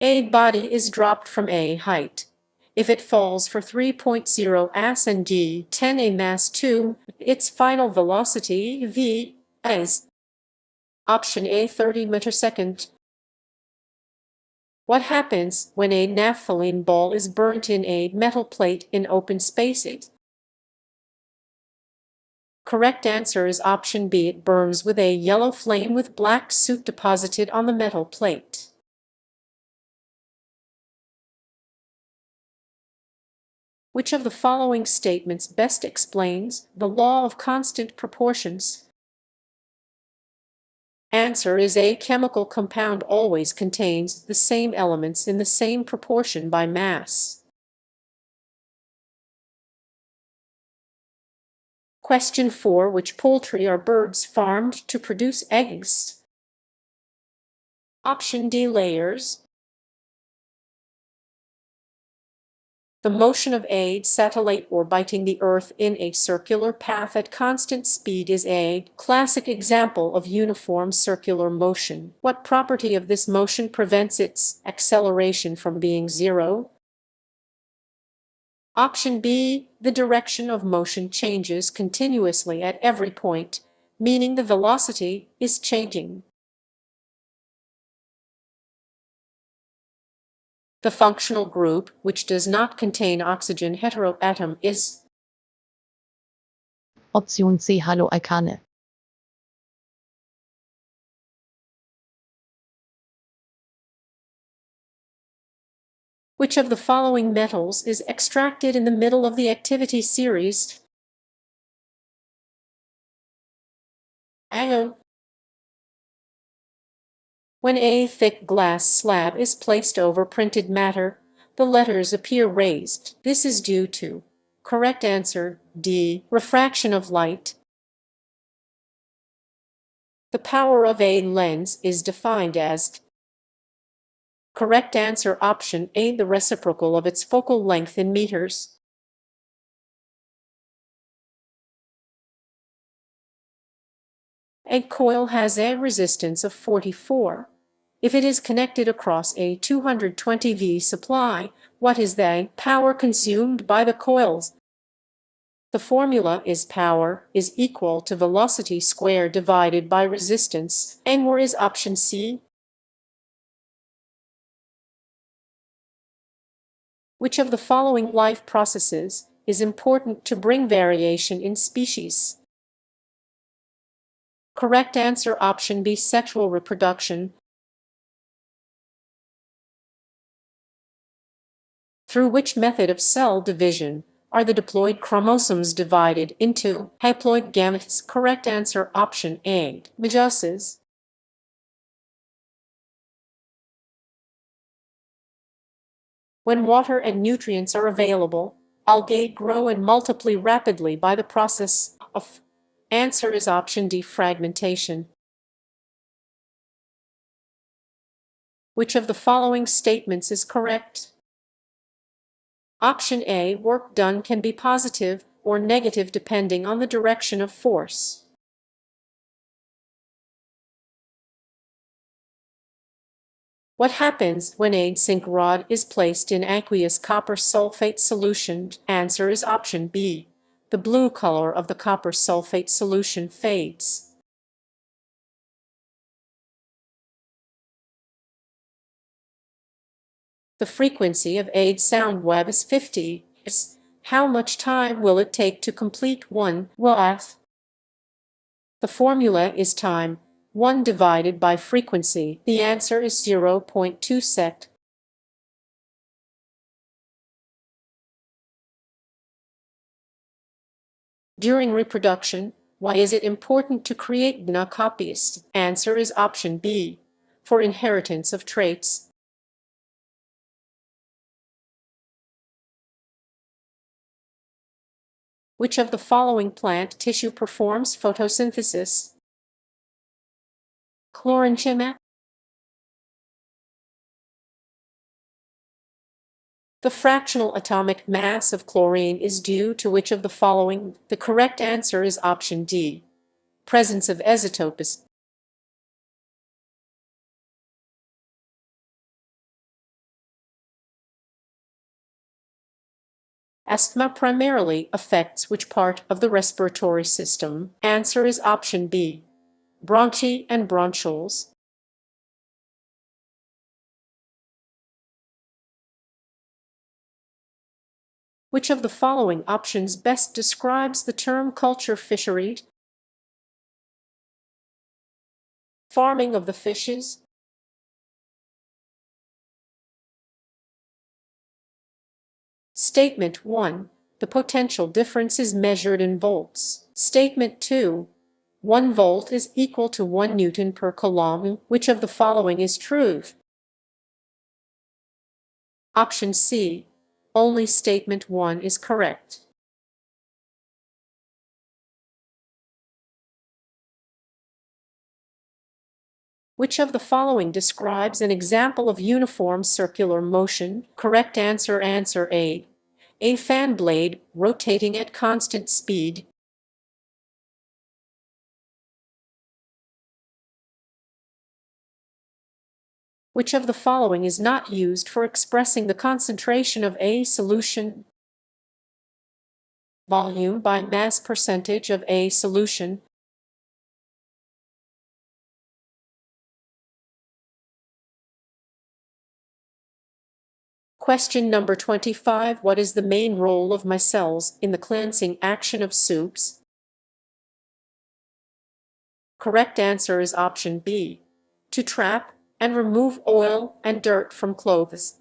A body is dropped from a height. If it falls for 3.0 as and d 10 a mass 2, its final velocity v is option A 30 meter-second. What happens when a naphthalene ball is burnt in a metal plate in open spaces? Correct answer is option B. It burns with a yellow flame with black soot deposited on the metal plate. Which of the following statements best explains the law of constant proportions? Answer is A. Chemical compound always contains the same elements in the same proportion by mass. Question 4. Which poultry are birds farmed to produce eggs? Option D. Layers. The motion of a satellite orbiting the Earth in a circular path at constant speed is a classic example of uniform circular motion. What property of this motion prevents its acceleration from being zero? Option B. The direction of motion changes continuously at every point, meaning the velocity is changing. The functional group, which does not contain oxygen heteroatom, is Option C. Haloalkane. Which of the following metals is extracted in the middle of the activity series? Iron. When a thick glass slab is placed over printed matter, the letters appear raised. This is due to correct answer D. Refraction of light. The power of a lens is defined as correct answer option A. The reciprocal of its focal length in meters. A coil has a resistance of 44. If it is connected across a 220 V supply, what is the power consumed by the coils? The formula is power is equal to velocity squared divided by resistance, and where is option C? Which of the following life processes is important to bring variation in species? Correct answer option B. Sexual reproduction. Through which method of cell division are the diploid chromosomes divided into haploid gametes? Correct answer option A. Meiosis. When water and nutrients are available, algae grow and multiply rapidly by the process of answer is option D. Fragmentation. Which of the following statements is correct? Option A. Work done can be positive or negative depending on the direction of force. What happens when a zinc rod is placed in aqueous copper sulfate solution? Answer is option B. The blue color of the copper sulfate solution fades. The frequency of a sound wave is 50. How much time will it take to complete one wave? The formula is time, 1 divided by frequency. The answer is 0.2 sec. During reproduction, why is it important to create DNA copies? Answer is option B. For inheritance of traits. Which of the following plant tissue performs photosynthesis? Chlorenchima. The fractional atomic mass of chlorine is due to which of the following? The correct answer is option D. Presence of isotopes. Asthma primarily affects which part of the respiratory system? Answer is option B, bronchi and bronchioles. Which of the following options best describes the term culture fishery? Farming of the fishes. Statement 1. The potential difference is measured in volts. Statement 2. 1 volt is equal to 1 Newton per coulomb. Which of the following is true? Option C. Only statement 1 is correct. Which of the following describes an example of uniform circular motion? Correct answer, answer A. A fan blade rotating at constant speed. Which of the following is not used for expressing the concentration of a solution? Volume by mass percentage of a solution. Question number 25. What is the main role of micelles in the cleansing action of soups? Correct answer is option B, to trap and remove oil and dirt from clothes.